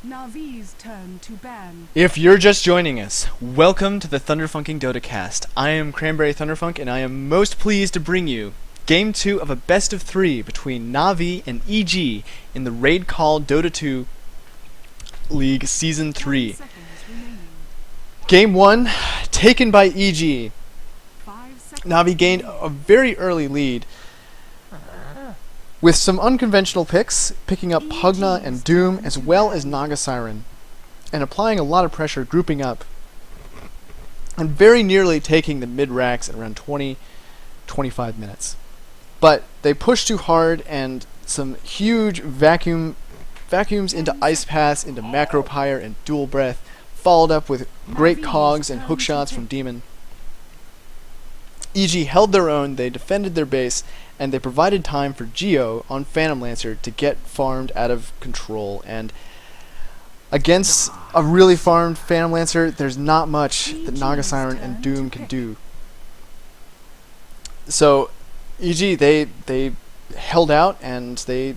Navi's turn to ban. If you're just joining us, welcome to the Thunderfunking Dotacast. I am Cranberry Thunderfunk, and I am most pleased to bring you Game 2 of a best of 3 between Navi and EG in the RaidCall D2L League Season 3. Game 1, taken by EG. Navi gained a very early lead with some unconventional picks, picking up Pugna and Doom as well as Naga Siren, and applying a lot of pressure, grouping up, and very nearly taking the mid-racks at around 20-25 minutes. But they pushed too hard, and some huge vacuums into Ice Pass, into Macro Pyre and Dual Breath, followed up with great cogs and hook shots from Demon. EG held their own, they defended their base, and they provided time for Jeyo on Phantom Lancer to get farmed out of control. And against a really farmed Phantom Lancer, there's not much that Naga Siren and Doom can do. So EG, they held out, and they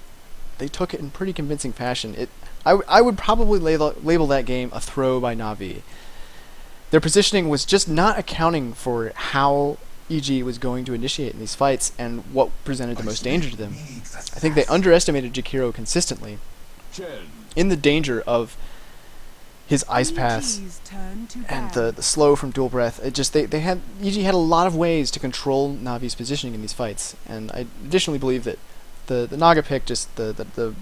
took it in pretty convincing fashion. I would probably label that game a throw by Navi. Their positioning was just not accounting for how EG was going to initiate in these fights and what presented the most danger to them. I think they underestimated Jakiro consistently in the danger of his Ice Pass and the slow from Dual Breath. It just EG had a lot of ways to control Navi's positioning in these fights, and I additionally believe that the Naga pick, just the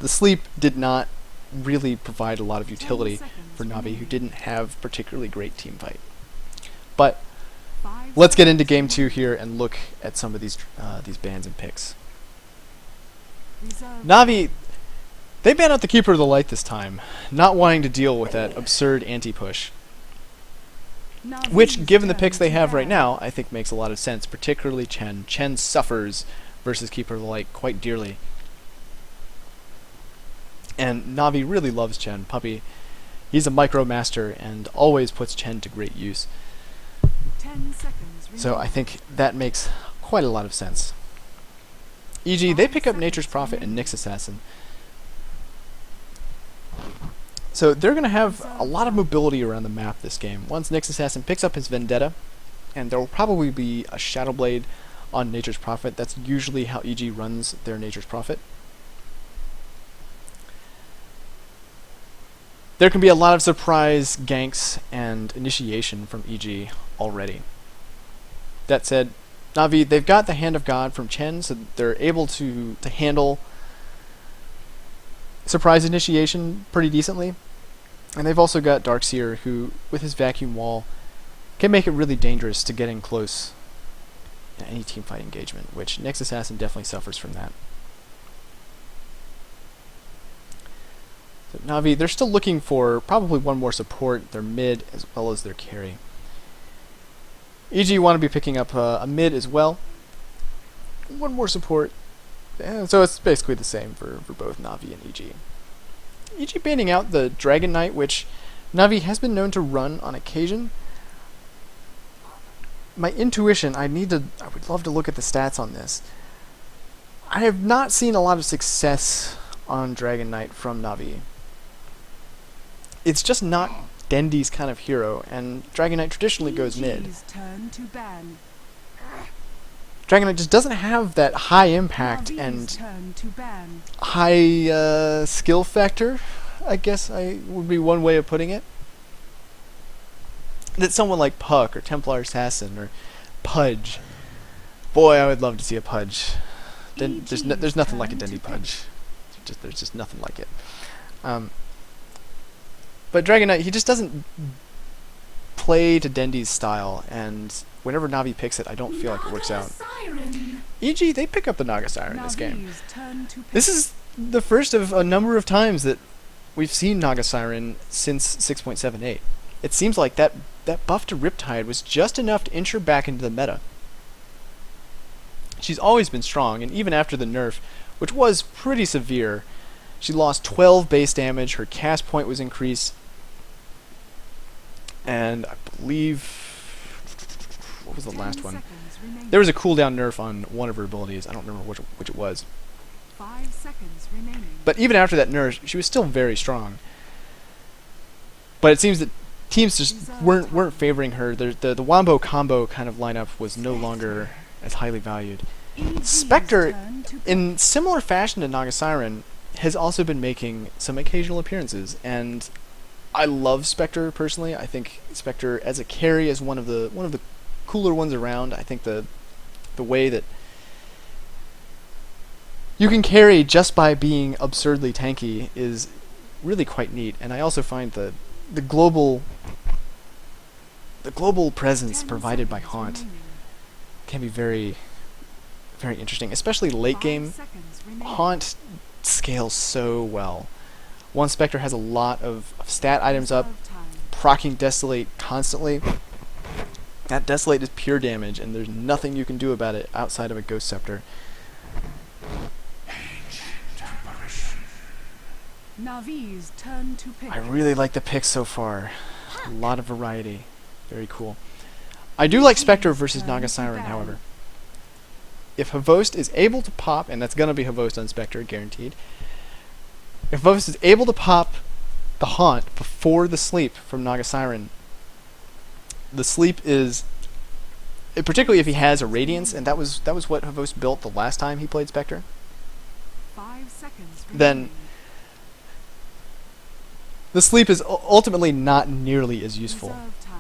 sleep did not really provide a lot of utility for Navi, who didn't have particularly great team fight. But let's get into Game 2 here and look at some of these bans and picks. Navi, they ban out the Keeper of the Light this time, not wanting to deal with that absurd anti-push. Which, given the picks they have right now, I think makes a lot of sense, particularly Chen. Chen suffers versus Keeper of the Light quite dearly. And Navi really loves Chen. Puppey, he's a micro master and always puts Chen to great use. So I think that makes quite a lot of sense. EG, they pick up Nature's Prophet and Nyx Assassin. So they're going to have a lot of mobility around the map this game. Once Nyx Assassin picks up his Vendetta, and there will probably be a Shadow Blade on Nature's Prophet. That's usually how EG runs their Nature's Prophet. There can be a lot of surprise ganks and initiation from EG already. That said, Navi, they've got the Hand of God from Chen, so they're able to handle surprise initiation pretty decently. And they've also got Darkseer, who, with his vacuum wall, can make it really dangerous to get in close in any teamfight engagement, which Nyx Assassin definitely suffers from that. So Navi, they're still looking for probably one more support, their mid as well as their carry. EG want to be picking up a mid as well. One more support. So it's basically the same for both Navi and EG. EG banning out the Dragon Knight, which Navi has been known to run on occasion. My intuition, I would love to look at the stats on this. I have not seen a lot of success on Dragon Knight from Navi. It's just not Dendi's kind of hero, and Dragon Knight traditionally goes mid. Dragon Knight just doesn't have that high impact and high skill factor, I guess would be one way of putting it, that someone like Puck or Templar Assassin or Pudge. Boy, I would love to see a Pudge. There's nothing like a Dendi Pudge. There's just nothing like it. But Dragon Knight, he just doesn't play to Dendi's style, and whenever Navi picks it, I don't feel like it works out. EG, they pick up the Naga Siren in this game. This is the first of a number of times that we've seen Naga Siren since 6.78. It seems like that buff to Riptide was just enough to inch her back into the meta. She's always been strong, and even after the nerf, which was pretty severe, she lost 12 base damage, her cast point was increased, and I believe, what was the last one? There was a cooldown nerf on one of her abilities, I don't remember which it was. 5 seconds remaining. But even after that nerf, she was still very strong. But it seems that teams just weren't favoring her. The wombo combo kind of lineup was no longer as highly valued. Spectre, in similar fashion to Naga Siren, has also been making some occasional appearances, and I love Spectre personally. I think Spectre as a carry is one of the cooler ones around. I think the way that you can carry just by being absurdly tanky is really quite neat, and I also find the global presence provided by Haunt can be very, very interesting, especially late game. Haunt scales so well. One Spectre has a lot of stat items up, proccing Desolate constantly. That Desolate is pure damage, and there's nothing you can do about it outside of a Ghost Scepter. Navi's turn to pick. I really like the picks so far. A lot of variety. Very cool. I do like Spectre versus Naga Siren, however. If hvost is able to pop, and that's going to be hvost on Spectre, guaranteed. If hvost is able to pop the Haunt before the sleep from Naga Siren, the sleep is, particularly if he has a Radiance, and that was what hvost built the last time he played Spectre, 5 seconds then remaining. the sleep is ultimately not nearly as useful. Reserve time.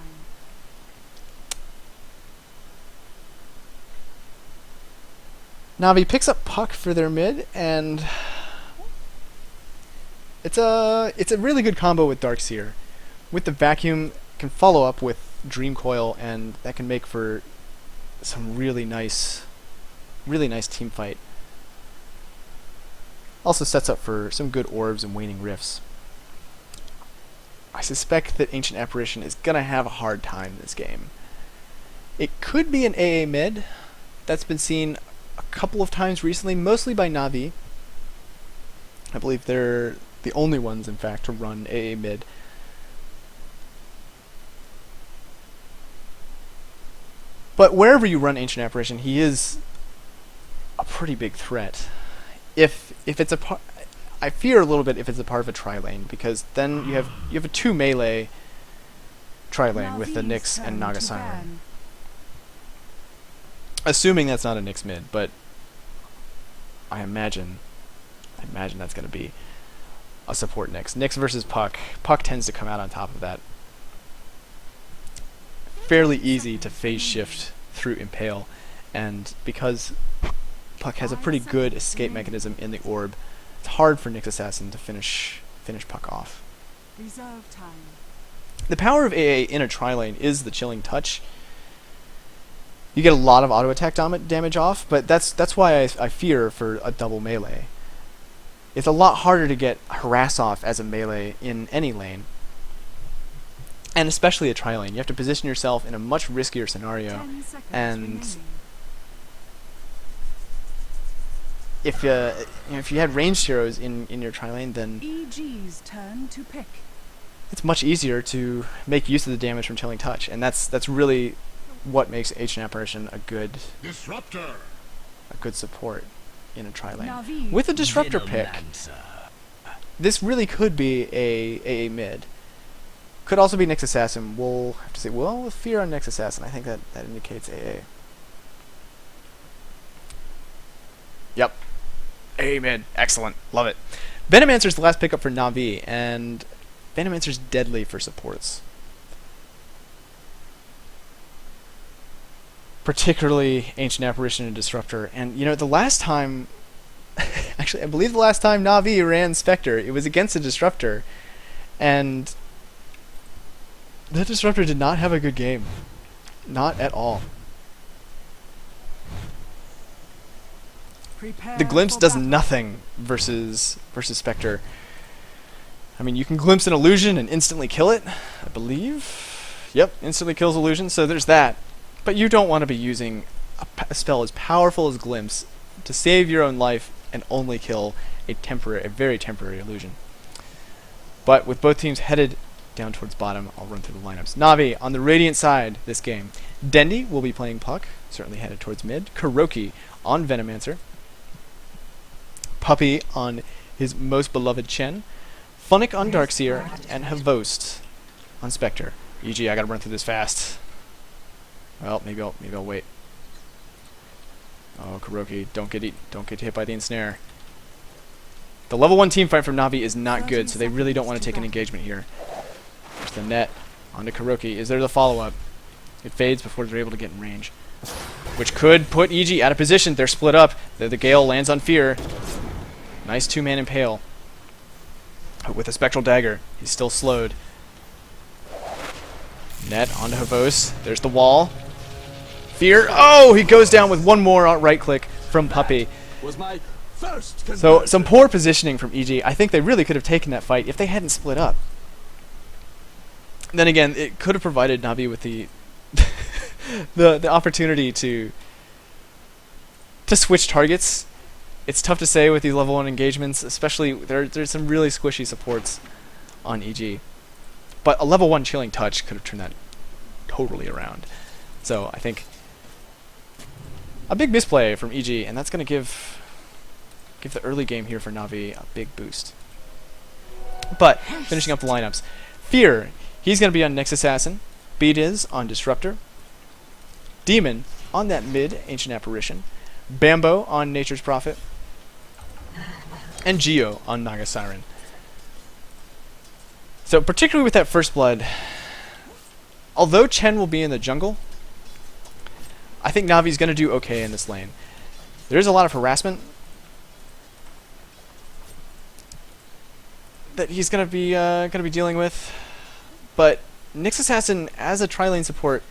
Navi picks up Puck for their mid, and it's a really good combo with Darkseer. With the vacuum, can follow up with Dream Coil, and that can make for some really nice team fight. Also sets up for some good orbs and waning rifts. I suspect that Ancient Apparition is gonna have a hard time this game. It could be an AA mid. That's been seen a couple of times recently, mostly by Navi. I believe they're the only ones, in fact, to run AA mid. But wherever you run Ancient Apparition, he is a pretty big threat. If it's a part, I fear a little bit if it's a part of a tri-lane, because then you have a 2 melee tri-lane with the Navi's Nyx and turn Naga to Siren. ban. Assuming that's not a Nyx mid, but I imagine that's going to be a support Nyx. Nyx versus Puck. Puck tends to come out on top of that. Fairly easy to phase shift through Impale, and because Puck has a pretty good escape mechanism in the orb, it's hard for Nyx Assassin to finish Puck off. Reserve time. The power of AA in a tri-lane is the Chilling Touch. You get a lot of auto attack damage off, but that's why I fear for a double melee. It's a lot harder to get harass off as a melee in any lane, and especially a tri-lane. You have to position yourself in a much riskier scenario, 10 seconds and remaining. if you had ranged heroes in your tri-lane, then EG's turn to pick. it's much easier to make use of the damage from Chilling Touch, and that's really what makes Ancient Apparition a good support in a tri-lane. Navi. With a Disruptor pick, this really could be a mid. Could also be Nyx Assassin. We'll have to say, well, with fear on Nyx Assassin, I think that indicates AA. Yep. AA mid. Excellent. Love it. Venomancer's the last pickup for Navi, and Venomancer's deadly for supports. Particularly Ancient Apparition and Disruptor. And, you know, the last time... actually, I believe the last time Navi ran Spectre, it was against a Disruptor. And that Disruptor did not have a good game. Not at all. Prepare The Glimpse for does battle. nothing versus Spectre. I mean, you can glimpse an illusion and instantly kill it, I believe. Yep, instantly kills illusion, so there's that. But you don't want to be using a spell as powerful as Glimpse to save your own life and only kill a very temporary illusion. But with both teams headed down towards bottom, I'll run through the lineups. Navi on the Radiant side this game. Dendi will be playing Puck, certainly headed towards mid. Kuroky on Venomancer. Puppey on his most beloved Chen, Funnik on Darkseer, and hvost on Spectre. EG, I gotta run through this fast. Well, maybe I'll wait. Oh, kuroky, don't get hit by the ensnare. The level 1 team fight from Navi is not good, so they really don't want to take an engagement here. There's the net onto kuroky. Is there the follow-up? It fades before they're able to get in range, which could put EG out of position. They're split up. The Gale lands on Fear. Nice 2-man impale. With a Spectral Dagger, he's still slowed. Net onto hvost. There's the wall. Fear. Oh, he goes down with one more right click from Puppey. Was my first So some poor positioning from EG. I think they really could have taken that fight if they hadn't split up. Then again, it could have provided Navi with the the opportunity to switch targets. It's tough to say with these level 1 engagements, especially there's some really squishy supports on EG. But a level 1 chilling touch could have turned that totally around. So I think a big misplay from EG, and that's going to give the early game here for Navi a big boost. But finishing up the lineups, Fear, he's going to be on Nyx Assassin, bdiz on Disruptor, Demon on that mid Ancient Apparition, Bamboe on Nature's Prophet, and jeyo on Naga Siren. So particularly with that First Blood, although Chen will be in the jungle, I think Navi's going to do okay in this lane. There's a lot of harassment that he's going to be dealing with, but Nyx Assassin as a tri-lane support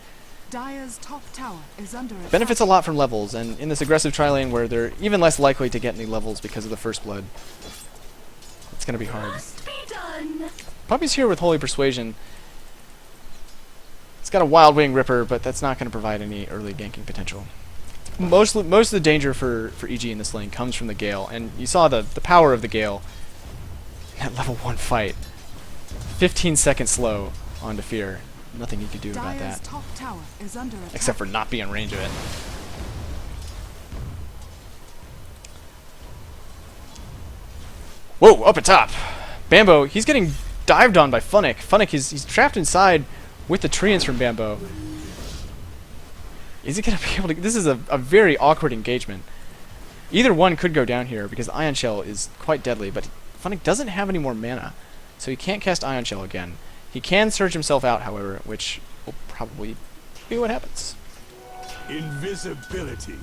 Dire's top tower is under attack. benefits a lot from levels, and in this aggressive tri-lane where they're even less likely to get any levels because of the First Blood, it's going to be hard. Must be done. Puppey's here with Holy Persuasion. It's got a Wild Wing Ripper, but that's not going to provide any early ganking potential. Most of the danger for EG in this lane comes from the Gale, and you saw the power of the Gale in that level 1 fight. 15 seconds slow onto Fear. Nothing he could do about Dire's that, top tower is under attack. except for not being in range of it. Whoa, up at top. Bamboe, he's getting dived on by Funnik. Funnik, he's trapped inside with the treants from Bamboe. Is he going to be able to... This is a very awkward engagement. Either one could go down here because Ion Shell is quite deadly, but Funnik doesn't have any more mana, so he can't cast Ion Shell again. He can surge himself out, however, which will probably be what happens. invisibility.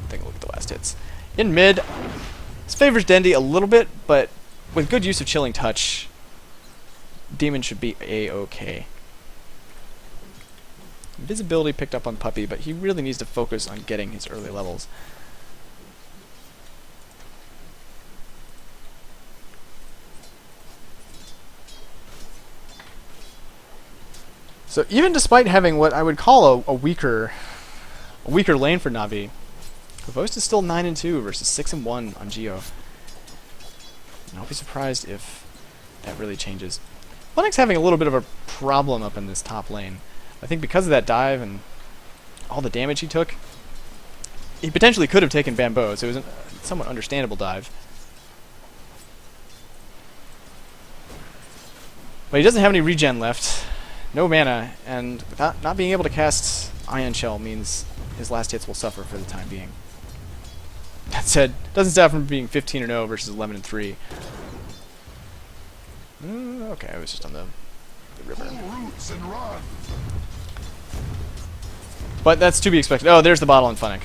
Take a look at the last hits. In mid, this favors Dendi a little bit, but with good use of Chilling Touch, Demon should be A-okay. Invisibility picked up on Puppey, but he really needs to focus on getting his early levels. So even despite having what I would call a weaker lane for Navi, hvost is still 9-2 versus 6-1 on jeyo. And I'll be surprised if that really changes. funnik's having a little bit of a problem up in this top lane. I think because of that dive and all the damage he took, he potentially could have taken Bamboe, so it was a somewhat understandable dive. But he doesn't have any regen left, no mana, and without not being able to cast Ion Shell means his last hits will suffer for the time being. That said, doesn't stop from being 15-0 versus 11-3. Okay, I was just on the river. Roots and run. But that's to be expected. Oh, there's the bottle on Funnik.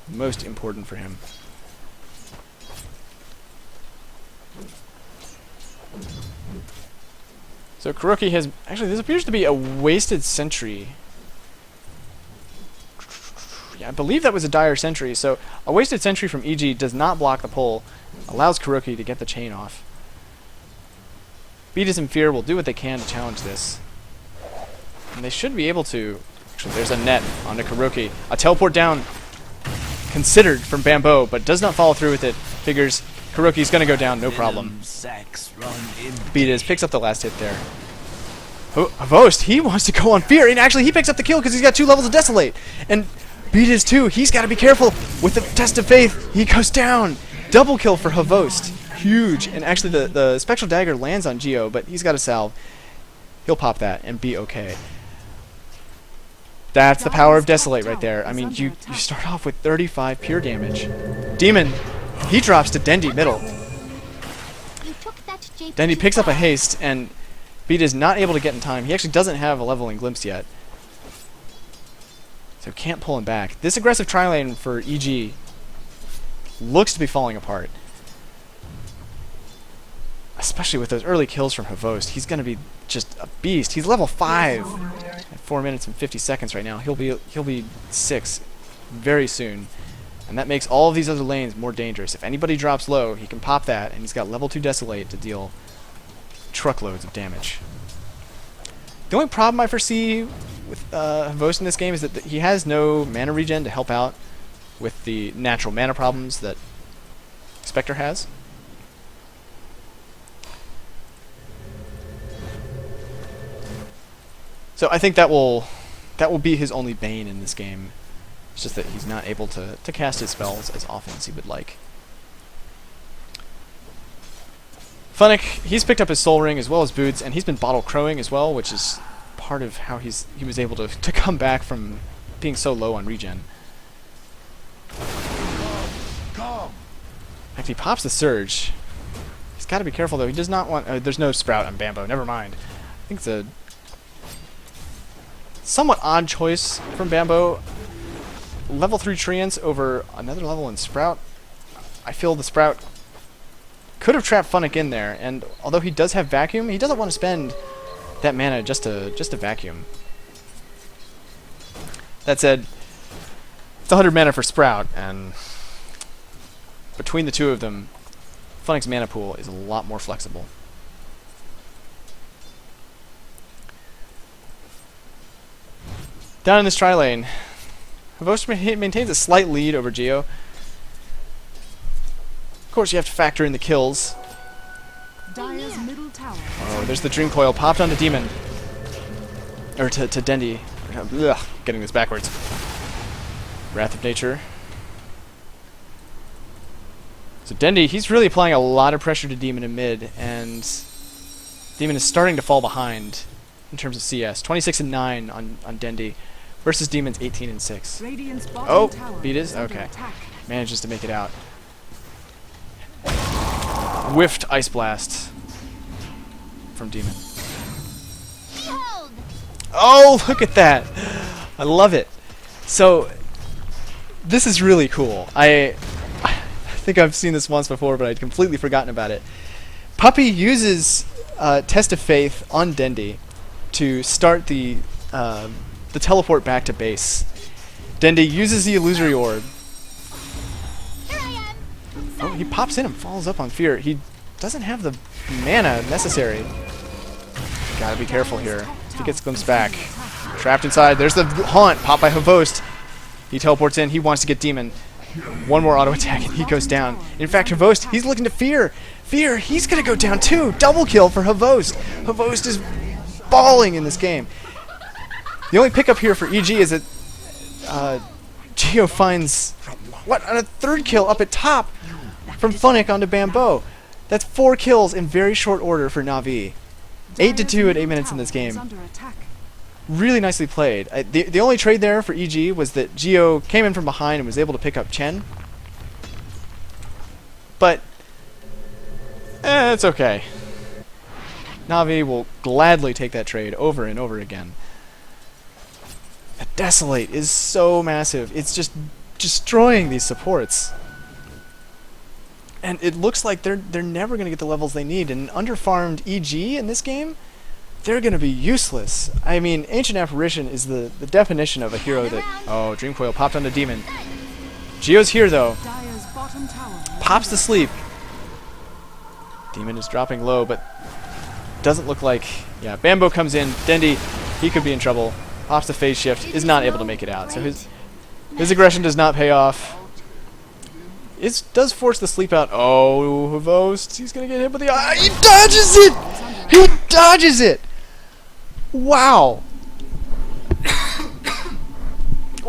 Most important for him. So kuroky has... Actually, this appears to be a wasted sentry. Yeah, I believe that was a dire sentry. So a wasted sentry from EG does not block the pull. Allows kuroky to get the chain off. bdiz and Fear will do what they can to challenge this. And they should be able to... Actually, there's a net onto kuroky. A teleport down considered from Bamboe, but does not follow through with it. Figures kuroky's going to go down, no problem. bdiz picks up the last hit there. hvost, he wants to go on Fear, and actually he picks up the kill because he's got 2 levels of Desolate. And bdiz too. He's got to be careful with the test of faith. He goes down. Double kill for hvost. Huge. And actually the spectral dagger lands on Jeyo, but he's got a salve. He'll pop that and be okay. That's the power of Desolate right there. I mean, you start off with 35 pure damage. Demon, he drops to Dendi middle. Dendi picks up a haste, and bdiz is not able to get in time. He actually doesn't have a leveling glimpse yet, so can't pull him back. This aggressive tri-lane for EG looks to be falling apart. Especially with those early kills from hvost. He's going to be just a beast. He's level 5 at 4 minutes and 50 seconds right now. He'll be 6 very soon. And that makes all of these other lanes more dangerous. If anybody drops low, he can pop that, and he's got level 2 Desolate to deal truckloads of damage. The only problem I foresee with hvost in this game is that he has no mana regen to help out with the natural mana problems that Spectre has. So I think that will be his only bane in this game. It's just that he's not able to cast his spells as often as he would like. Funnik, he's picked up his soul ring as well as boots, and he's been bottle crowing as well, which is part of how he was able to come back from being so low on regen. In fact, he pops the surge. He's got to be careful though. He does not want. There's no sprout on bamboe. Never mind. I think it's a somewhat odd choice from bamboe. Level 3 treants over another level in sprout. I feel the sprout could have trapped Funnik in there, and although he does have vacuum, he doesn't want to spend that mana just to vacuum. That said, it's 100 mana for sprout, and between the two of them, Funnik's mana pool is a lot more flexible. Down in this tri-lane, hvost maintains a slight lead over Jeyo. Of course, you have to factor in the kills. Dire's middle tower. Oh, there's the Dream Coil popped onto Demon. Or to Dendi. Ugh, getting this backwards. Wrath of Nature. So Dendi, he's really applying a lot of pressure to Demon in mid, and Demon is starting to fall behind in terms of CS. 26 and 9 on Dendi versus Demon's 18 and 6. Oh, bdiz? Okay. Manages to make it out. Whiffed Ice Blast from Demon. Oh, look at that! I love it. So, this is really cool. I think I've seen this once before, but I'd completely forgotten about it. Puppey uses Test of Faith on Dendi to start the teleport back to base. Dendi uses the Illusory Orb. Oh, he pops in and falls up on Fear. He doesn't have the mana necessary. Gotta be careful here. He gets glimpsed back. Trapped inside. There's the Haunt, popped by hvost. He teleports in. He wants to get Demon. One more auto attack and he goes down. In fact, hvost, he's looking to Fear. Fear, he's gonna go down too. Double kill for hvost. Hvost is balling in this game. The only pickup here for EG is that Jeyo finds a third kill up at top from Funnik onto Bamboe. That's 4 kills in very short order for Navi. 8-2 at 8 minutes in this game. Really nicely played. The only trade there for EG was that Jeyo came in from behind and was able to pick up Chen. But it's okay. Navi will gladly take that trade over and over again. The Desolate is so massive. It's just destroying these supports. And it looks like they're never going to get the levels they need. And underfarmed EG in this game, they're going to be useless. I mean, Ancient Apparition is the definition of a hero that... Oh, Dream Coil popped onto Demon. Jeyo's here, though. Pops to sleep. Demon is dropping low, but doesn't look like... Yeah, Bamboe comes in. Dendi, he could be in trouble. Pops the phase shift. Is not able to make it out. So his aggression does not pay off. It does force the sleep out. Oh, hvost. He's going to get hit with the... he dodges it! He dodges it! Wow.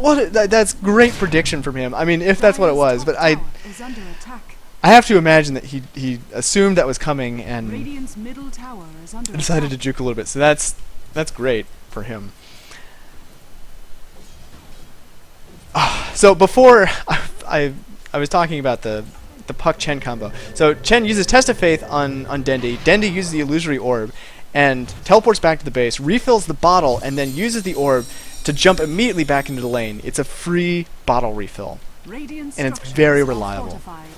That's great prediction from him. I mean, if that's what it was, but I Is under attack. have to imagine that he assumed that was coming and Radiant's middle tower is under decided to attack. juke a little bit. So that's great for him. So before I was talking about the Puck Chen combo. So Chen uses Test of Faith on Dendi. Dendi uses the illusory orb and teleports back to the base, refills the bottle, and then uses the orb to jump immediately back into the lane. It's a free bottle refill, Radiant and it's structures very are reliable. fortified.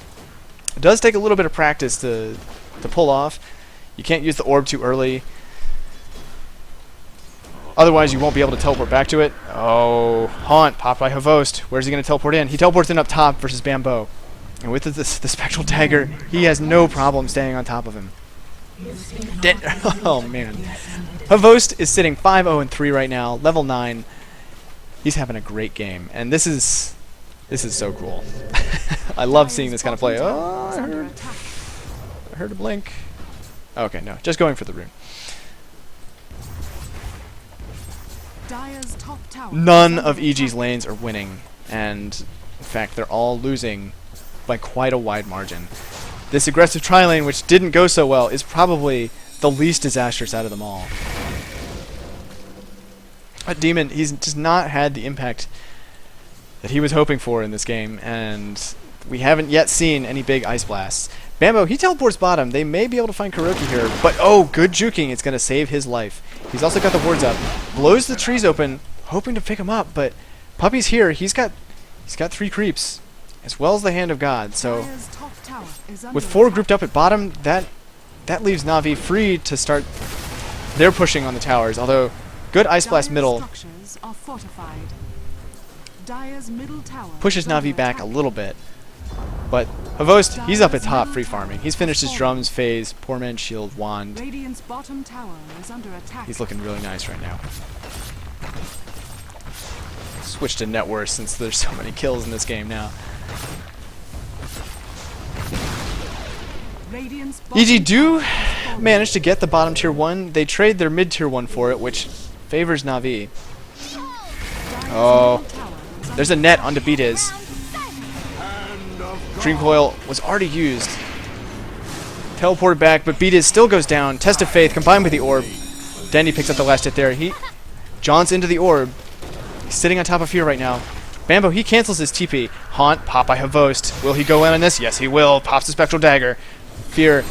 It does take a little bit of practice to pull off. You can't use the orb too early. Otherwise, you won't be able to teleport back to it. Oh, Haunt, popped by hvost. Where's he going to teleport in? He teleports in up top versus Bamboe. And with the Spectral Dagger, he has no problem staying on top of him. Oh, man. hvost is sitting 5-0-3 right now, level 9. He's having a great game. And this is so cool. I love seeing this kind of play. Oh, I heard a blink. Okay, no, just going for the rune. Dire's top tower None is of under EG's attack. lanes are winning, and in fact, they're all losing by quite a wide margin. This aggressive tri-lane, which didn't go so well, is probably the least disastrous out of them all. But Demon, he's just not had the impact that he was hoping for in this game, and we haven't yet seen any big ice blasts. Bamboe, he teleports bottom. They may be able to find kuroky here, but oh, good juking. It's going to save his life. He's also got the wards up. Blows the trees open, hoping to pick him up, but Puppey's here. He's got 3 creeps, as well as the Hand of God. So Dire's top tower is under with 4 attack. grouped up at bottom, that leaves Navi free to start their pushing on the towers. Although good ice blast Dire's middle structures are fortified. Dire's middle tower pushes is under Navi back a attack. little bit. But hvost, he's up at top free farming. He's finished his drums, phase, poor man's shield, wand. Radiant's bottom tower is under attack. He's looking really nice right now. Switch to net worth since there's so many kills in this game now. Radiant's bottom EG do tower is falling. manage to get the bottom tier 1. They trade their mid tier 1 for it, which favors Navi. Dire's Oh, middle tower is there's a under net onto bdiz. Hand of Dream Coil was already used. Teleported back, but bdiz still goes down. Test of Faith combined with the orb. Dendi picks up the last hit there. He jaunts into the orb. He's sitting on top of Fear right now. Bamboe, he cancels his TP. Haunt, pop by hvost. Will he go in on this? Yes, he will. Pops the Spectral Dagger. Fear,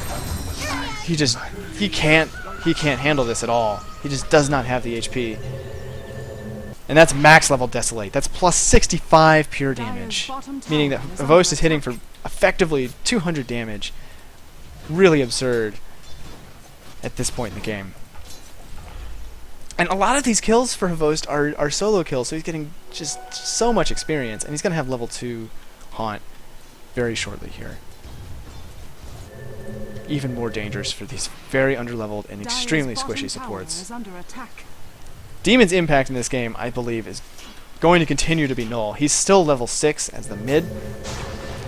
he can't handle this at all. He just does not have the HP. And that's max level Desolate. That's plus 65 pure damage. Meaning that hvost is hitting for effectively 200 damage. Really absurd at this point in the game. And a lot of these kills for hvost are solo kills, so he's getting just so much experience, and he's going to have level 2 Haunt very shortly here. Even more dangerous for these very underleveled and extremely squishy supports. Is under attack. Demon's impact in this game, I believe, is going to continue to be null. He's still level 6 as the mid.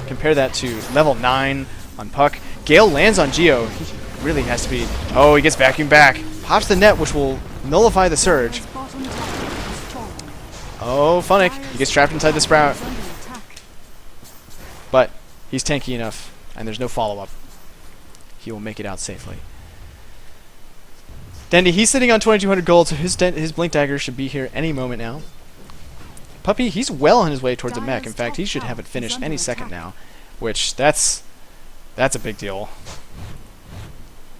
Compare that to level 9 on Puck. Gale lands on Jeyo. He really has to be... Oh, he gets vacuumed back. Pops the net, which will nullify the surge. Dire's bottom tower is falling. Oh, Funnik. He gets trapped inside the Sprout. Is under attack. But he's tanky enough, and there's no follow-up. He will make it out safely. Dendi, he's sitting on 2,200 gold, so his Blink Dagger should be here any moment now. Puppey, he's well on his way towards a mech. In fact, he should have it finished any second now, which that's a big deal.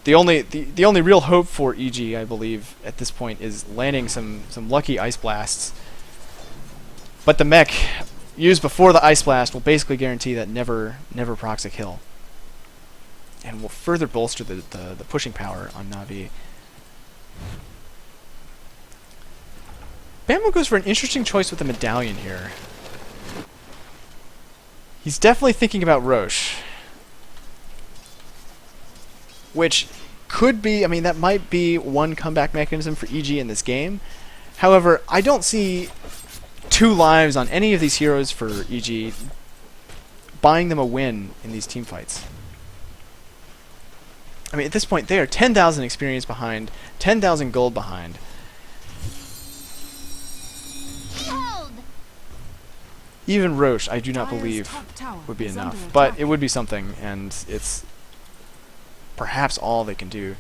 The only real hope for EG, I believe, at this point is landing some lucky ice blasts. But the mech used before the ice blast will basically guarantee that never procs a kill, and will further bolster the pushing power on Navi. Bamboe goes for an interesting choice with the medallion here. He's definitely thinking about Roche, which could be, I mean, that might be one comeback mechanism for EG in this game. However, I don't see 2 lives on any of these heroes for EG buying them a win in these team fights. I mean, at this point, they are 10,000 experience behind, 10,000 gold behind. even Roche, I do not Dire's believe top tower would be is enough. under But attack. it would be something, and it's perhaps all they can do.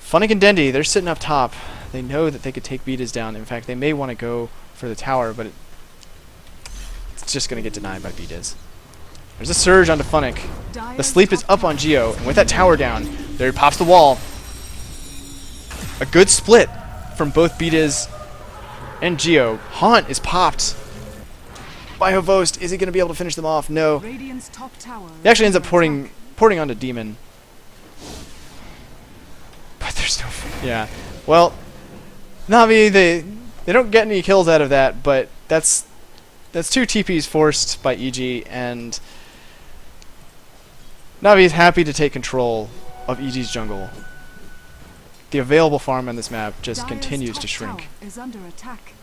Funnik and Dendi, they're sitting up top. They know that they could take bdiz down. In fact, they may want to go for the tower, but it's just going to get denied by bdiz. There's a surge onto Funnik. The Dire's sleep is top up on tower Jeyo, and with that tower down, there he pops the wall. A good split from both bdiz and Jeyo. Haunt is popped by hvost. Is he going to be able to finish them off? No. Radiant's top tower He actually ends is up under porting onto Demon. But there's no... Yeah. Well, Navi, they don't get any kills out of that, but that's two TPs forced by EG, and Navi is happy to take control of EG's jungle. The available farm on this map just Dire's continues top to shrink. tower is under attack.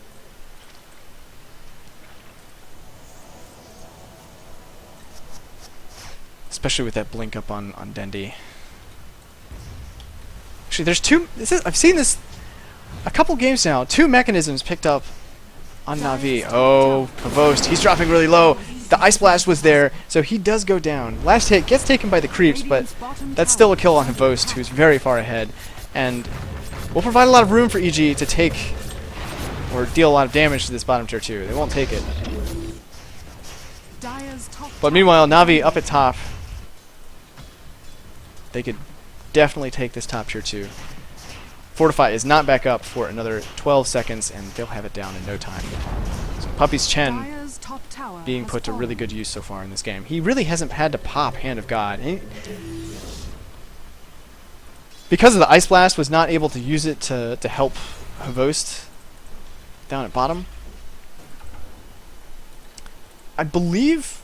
Especially with that blink up on Dendi. Actually, there's two... I've seen this a couple games now. Two mechanisms picked up on Navi. Oh, hvost. He's dropping really low. The Ice Blast was there, so he does go down. Last hit gets taken by the creeps, but Radiant's bottom that's tower still a kill on is under hvost, attack. who's very far ahead. And will provide a lot of room for EG to take or deal a lot of damage to this bottom tier 2. They won't take it. Dire's top But tower meanwhile, is Navi under up at attack. top. They could definitely take this top tier 2. Fortify is not back up for another 12 seconds, and they'll have it down in no time. So Puppey's Chen Dire's top tower being has put to really fallen. good use so far in this game. He really hasn't had to pop Hand of God. Because of the Ice Blast, was not able to use it to help hvost down at bottom. I believe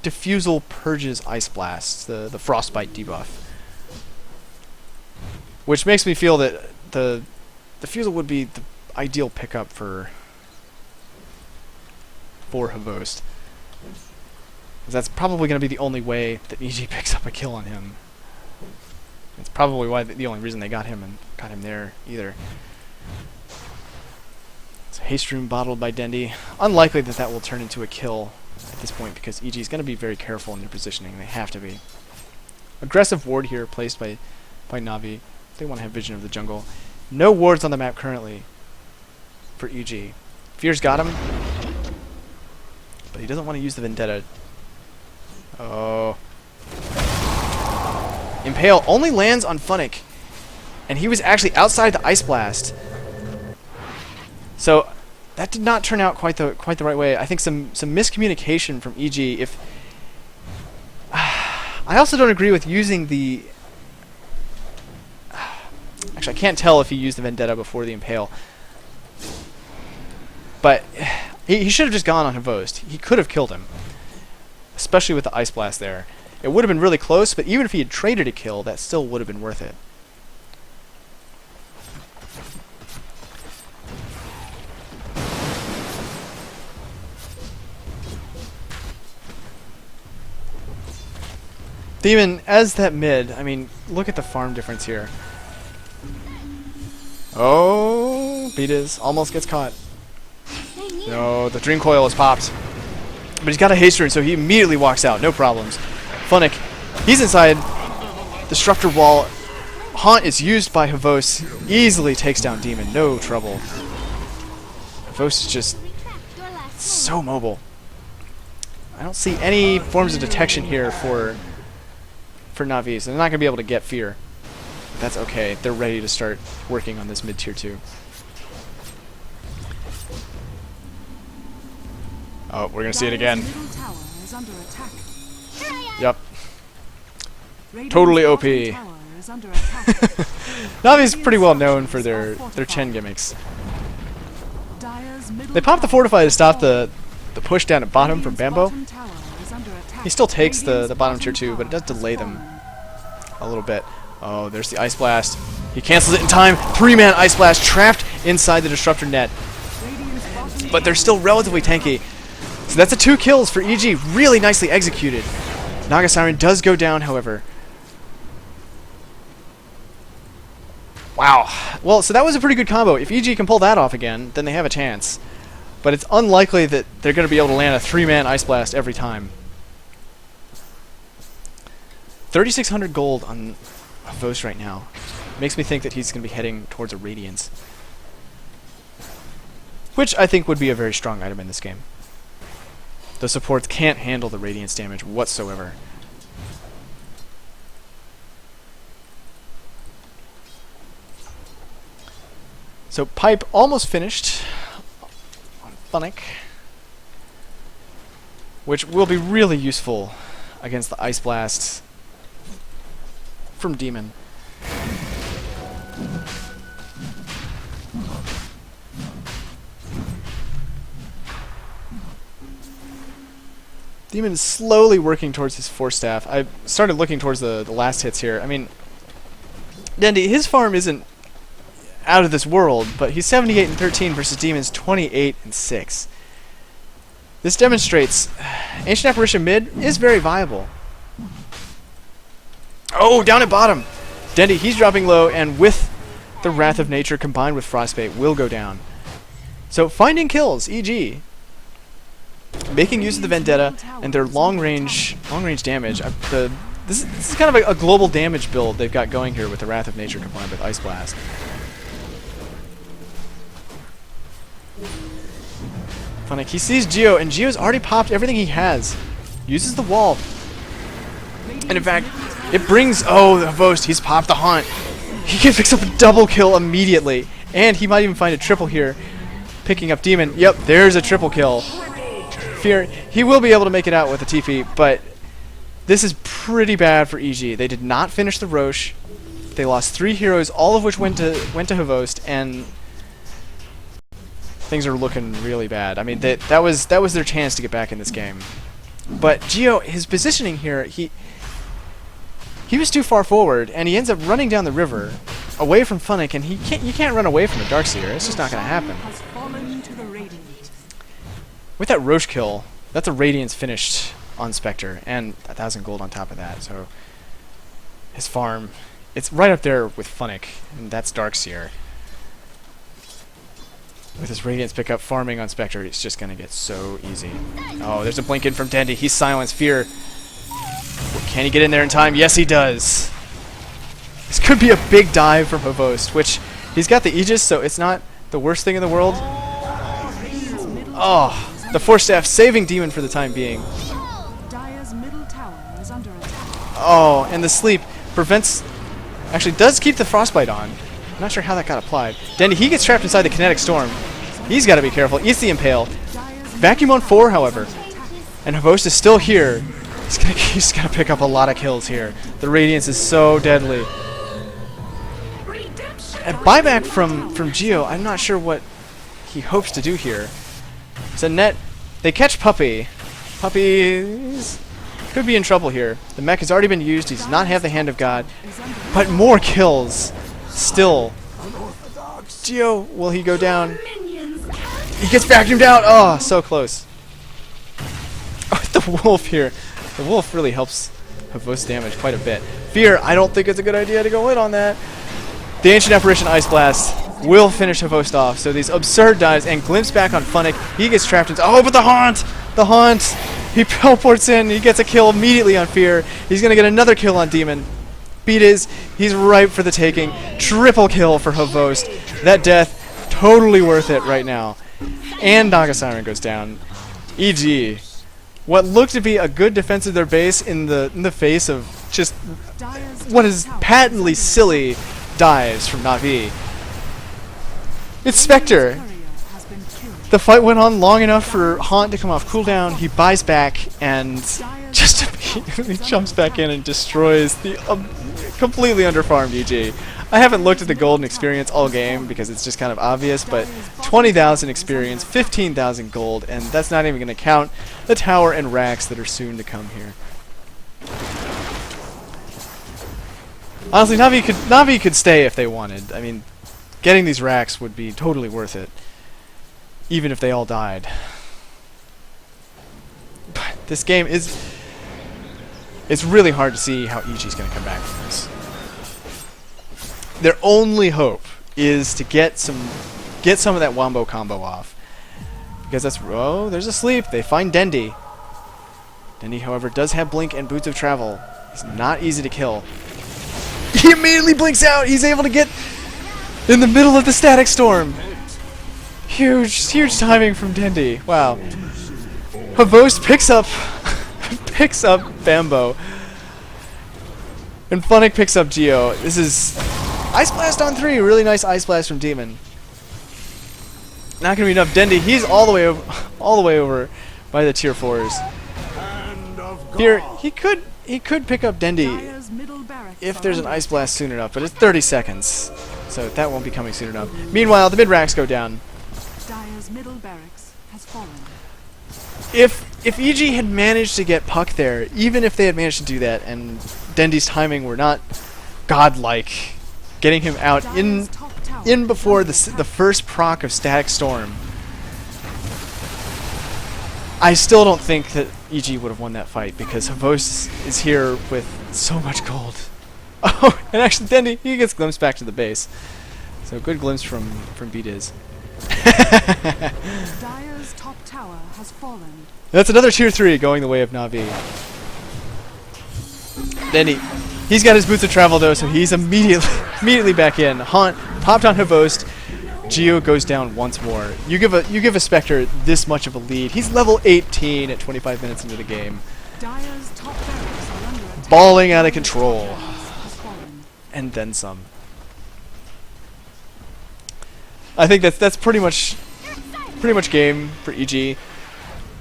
Diffusal purges Ice Blast, the Frostbite debuff. Which makes me feel that the Diffusal would be the ideal pickup for hvost. 'Cause that's probably going to be the only way that EG picks up a kill on him. It's probably why the only reason they got him and got him there either. So Haste Room bottled by Dendi. Unlikely that that will turn into a kill at this point because EG is going to be very careful in their positioning. They have to be. Aggressive ward here placed by Navi. They want to have vision of the jungle. No wards on the map currently for EG. Fear's got him, but he doesn't want to use the Vendetta. Oh. Impale only lands on Funnik, and he was actually outside the Ice Blast. So that did not turn out quite the right way. I think some miscommunication from EG. If I also don't agree with using the. Actually, I can't tell if he used the Vendetta before the Impale. But he should have just gone on hvost. He could have killed him, especially with the Ice Blast there. It would have been really close, but even if he had traded a kill, that still would have been worth it. Demon, as that mid, I mean, look at the farm difference here. Oh, bdiz almost gets caught. No, the Dream Coil is popped. But he's got a haste rune, so he immediately walks out, no problems. Funnik, he's inside. Disruptor Wall. Haunt is used by hvost. Easily takes down Demon, no trouble. hvost is just so mobile. I don't see any forms of detection here for Navi, so they're not going to be able to get Fear. That's okay. They're ready to start working on this mid-tier 2. Oh, we're going to see it again. Dire's middle tower is under attack. Yep. Radiant's Totally bottom OP. tower is under attack. Navi's pretty well known for their Chen gimmicks. Dire's middle They popped the tower Fortify to is stop fallen. the push down at bottom from Radiant's Bamboe. bottom tower is under attack. He still takes the Radiant's bottom tier bottom 2, but it does tower has delay them fallen. a little bit. Oh, there's the Ice Blast. He cancels it in time. 3-man Ice Blast trapped inside the Disruptor net. Radiant's bottom But they're still relatively tanky. So that's a 2 kills for EG. Really nicely executed. Naga Siren does go down, however. Wow. Well, so that was a pretty good combo. If EG can pull that off again, then they have a chance. But it's unlikely that they're going to be able to land a 3-man Ice Blast every time. 3,600 gold on hvost right now. Makes me think that he's going to be heading towards a Radiance. Which I think would be a very strong item in this game. The supports can't handle the Radiance damage whatsoever. So pipe almost finished on funnik, which will be really useful against the Ice Blast from Demon. Demon is slowly working towards his Force Staff. I started looking towards the last hits here. I mean, Dendi, his farm isn't out of this world, but he's 78 and 13 versus Demon's 28 and 6. This demonstrates Ancient Apparition mid is very viable. Oh, down at bottom. Dendi, he's dropping low, and with the Wrath of Nature combined with Frostbite will go down. So finding kills, EG. Making use of the Vendetta and their long range damage. This is kind of a global damage build they've got going here with the Wrath of Nature combined with Ice Blast. Funnik, he sees Jeyo, and Geo's already popped everything he has. Uses the wall. And in fact, it brings... Oh, the hvost, he's popped the Haunt. He picks up a double kill immediately. And he might even find a triple here. Picking up Demon. Yep, there's a triple kill. Fear, he will be able to make it out with a TP, but this is pretty bad for EG. They did not finish the Roche. They lost 3 heroes, all of which went to hvost, and things are looking really bad. I mean, that was their chance to get back in this game. But Jeyo, his positioning here, he was too far forward, and he ends up running down the river away from funnik, and you can't run away from a Darkseer. It's just not going to happen. With that Roche kill, that's a Radiance finished on Spectre, and 1,000 gold on top of that. So his farm, it's right up there with funnik, and that's Darkseer. With his Radiance pickup farming on Spectre, it's just going to get so easy. Oh, there's a blink in from Dendi. He's silenced. Fear. Can he get in there in time? Yes, he does. This could be a big dive from hvost, which he's got the Aegis, so it's not the worst thing in the world. Oh, the Force Staff saving Demon for the time being. Oh, and the sleep prevents... Actually, does keep the Frostbite on. I'm not sure how that got applied. Dendi, he gets trapped inside the Kinetic Storm. He's got to be careful. Eats the Impale. Vacuum on 4, however. And hvost is still here. He's gonna pick up a lot of kills here. The Radiance is so deadly. A buyback from Jeyo, I'm not sure what he hopes to do here. So net, they catch Puppey. Puppey could be in trouble here. The mech has already been used. He does not have the Hand of God. But more kills. Still. Jeyo, will he go down? He gets vacuumed out. Oh, so close. Oh, the wolf here. The wolf really helps hvost damage quite a bit. Fear, I don't think it's a good idea to go in on that. The Ancient Apparition Ice Blast will finish hvost off. So these absurd dives and glimpse back on funnik. He gets trapped into... Oh, but the Haunt! The Haunt! He teleports in. He gets a kill immediately on Fear. He's going to get another kill on Demon. bdiz, he's ripe for the taking. Triple kill for hvost. That death, totally worth it right now. And Naga Siren goes down. EG. What looked to be a good defense of their base in the face of just what is patently silly dives from Navi. It's Spectre. The fight went on long enough for Haunt to come off cooldown. He buys back and just immediately jumps back in and destroys the completely underfarmed EG. I haven't looked at the golden experience all game because it's just kind of obvious, but 20,000 experience, 15,000 gold, and that's not even going to count the tower and racks that are soon to come here. Honestly, Navi could stay if they wanted. I mean, getting these racks would be totally worth it, even if they all died. But this game is... It's really hard to see how EG's going to come back from this. Their only hope is to get some of that wombo combo off. Because that's... Oh, there's a sleep. They find Dendi. Dendi, however, does have Blink and Boots of Travel. He's not easy to kill. He immediately blinks out. He's able to get in the middle of the static storm. Huge timing from Dendi. Wow. hvost picks up Bamboe. And funnik picks up Jeyo. This is Ice Blast on 3. Really nice Ice Blast from Demon. Not gonna be enough. Dendi, he's all the way over by the tier 4s. Here, he could pick up Dendi if there's an Ice Blast soon enough, but it's 30 seconds, so that won't be coming soon enough. Meanwhile, the mid racks go down. Dire's middle barracks has fallen. If EG had managed to get Puck there, even if they had managed to do that, and Dendi's timing were not godlike, getting him out in before the first proc of Static Storm, I still don't think that EG would have won that fight because hvost is here with so much gold. Oh, and actually Dendi, he gets glimpsed back to the base. So good glimpse from bdiz. Dire's top tower has fallen. That's another tier 3 going the way of Navi. Dendi, he's got his Boots of Travel though, so he's immediately back in. Haunt popped on hvost. Jeyo goes down once more. You give a Spectre this much of a lead. He's level 18 at 25 minutes into the game. Dire's top barracks are under attack. Balling out of control. And then some. I think that's pretty much game for EG.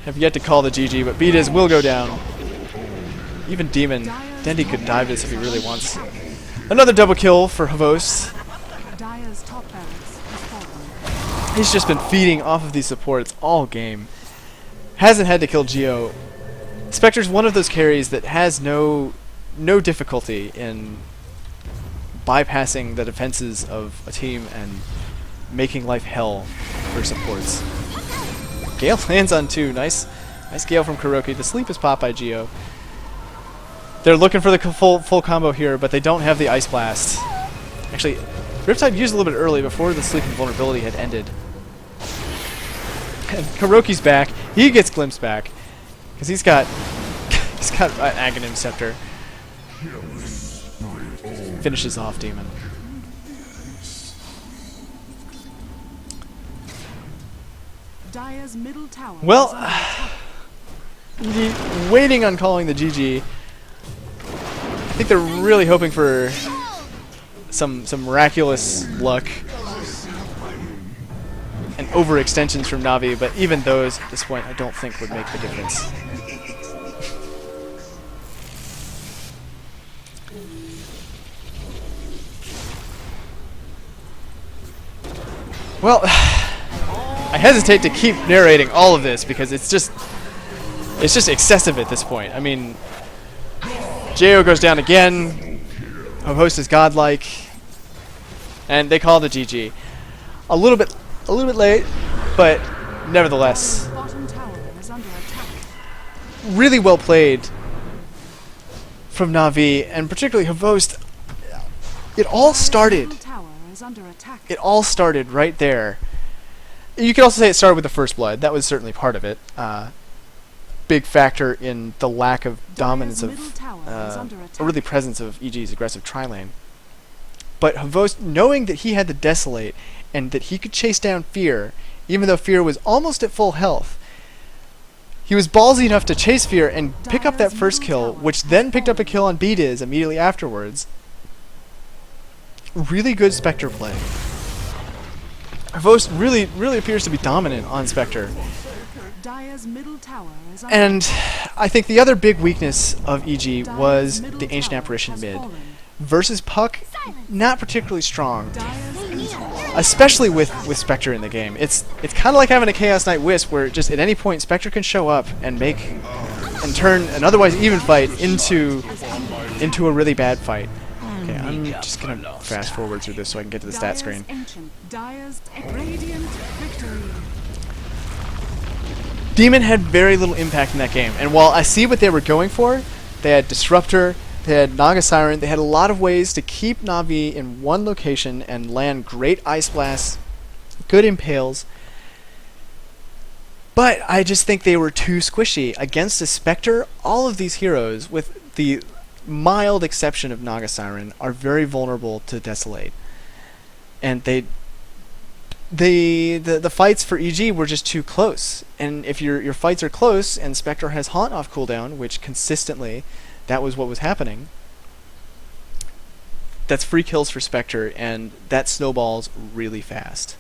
Have yet to call the GG, but bdiz will go down. Even Demon, Dendi could dive this if he really wants. Another double kill for hvost. Dire's top barracks has fallen. He's just been feeding off of these supports all game. Hasn't had to kill Jeyo. Spectre's one of those carries that has no difficulty in bypassing the defenses of a team and making life hell for supports. Gale lands on 2. Nice Gale from kuroky. The sleep is popped by Jeyo. They're looking for the full combo here, but they don't have the Ice Blast. Actually, Riptide used a little bit early before the sleep invulnerability had ended. And kuroky's back. He gets glimpsed back because he's got an Aghanim Scepter. Finishes off Demon. Dire's middle tower. Well, is under attack. waiting on calling the GG. I think they're really hoping for some miraculous luck and overextensions from Navi, but even those at this point I don't think would make the difference. Well, I hesitate to keep narrating all of this because it's just excessive at this point. I mean, Jeyo goes down again. hvost is godlike, and they call the GG. A little bit late, but nevertheless, Bottom tower is under attack. really well played from Navi, and particularly hvost. It all started. Middle tower is under attack. It all started right there. You could also say it started with the first blood. That was certainly part of it. Big factor in the lack of dominance of, or really presence of EG's aggressive tri-lane. But hvost, knowing that he had the Desolate and that he could chase down Fear, even though Fear was almost at full health, he was ballsy enough to chase Fear and pick up that first kill, which then picked up a kill on bdiz immediately afterwards. Really good Spectre play. hvost really appears to be dominant on Spectre. Dire's middle tower is under And I think the other big weakness of EG was the Ancient Apparition mid. Versus Puck, not particularly strong. Especially with Spectre in the game. It's kind of like having a Chaos Knight Wisp where just at any point Spectre can show up and turn an otherwise even fight into a really bad fight. Okay, I'm just gonna fast forward through this so I can get to the stat screen. Dire's radiant victory. Demon had very little impact in that game, and while I see what they were going for, they had Disruptor, They had Naga Siren. They had a lot of ways to keep Navi in one location and land great Ice Blasts, good Impales. But I just think they were too squishy. Against a Spectre, all of these heroes, with the mild exception of Naga Siren, are very vulnerable to Desolate. And the fights for EG were just too close. And if your fights are close and Spectre has Haunt off cooldown, which consistently that was what was happening, that's free kills for Spectre, and that snowballs really fast.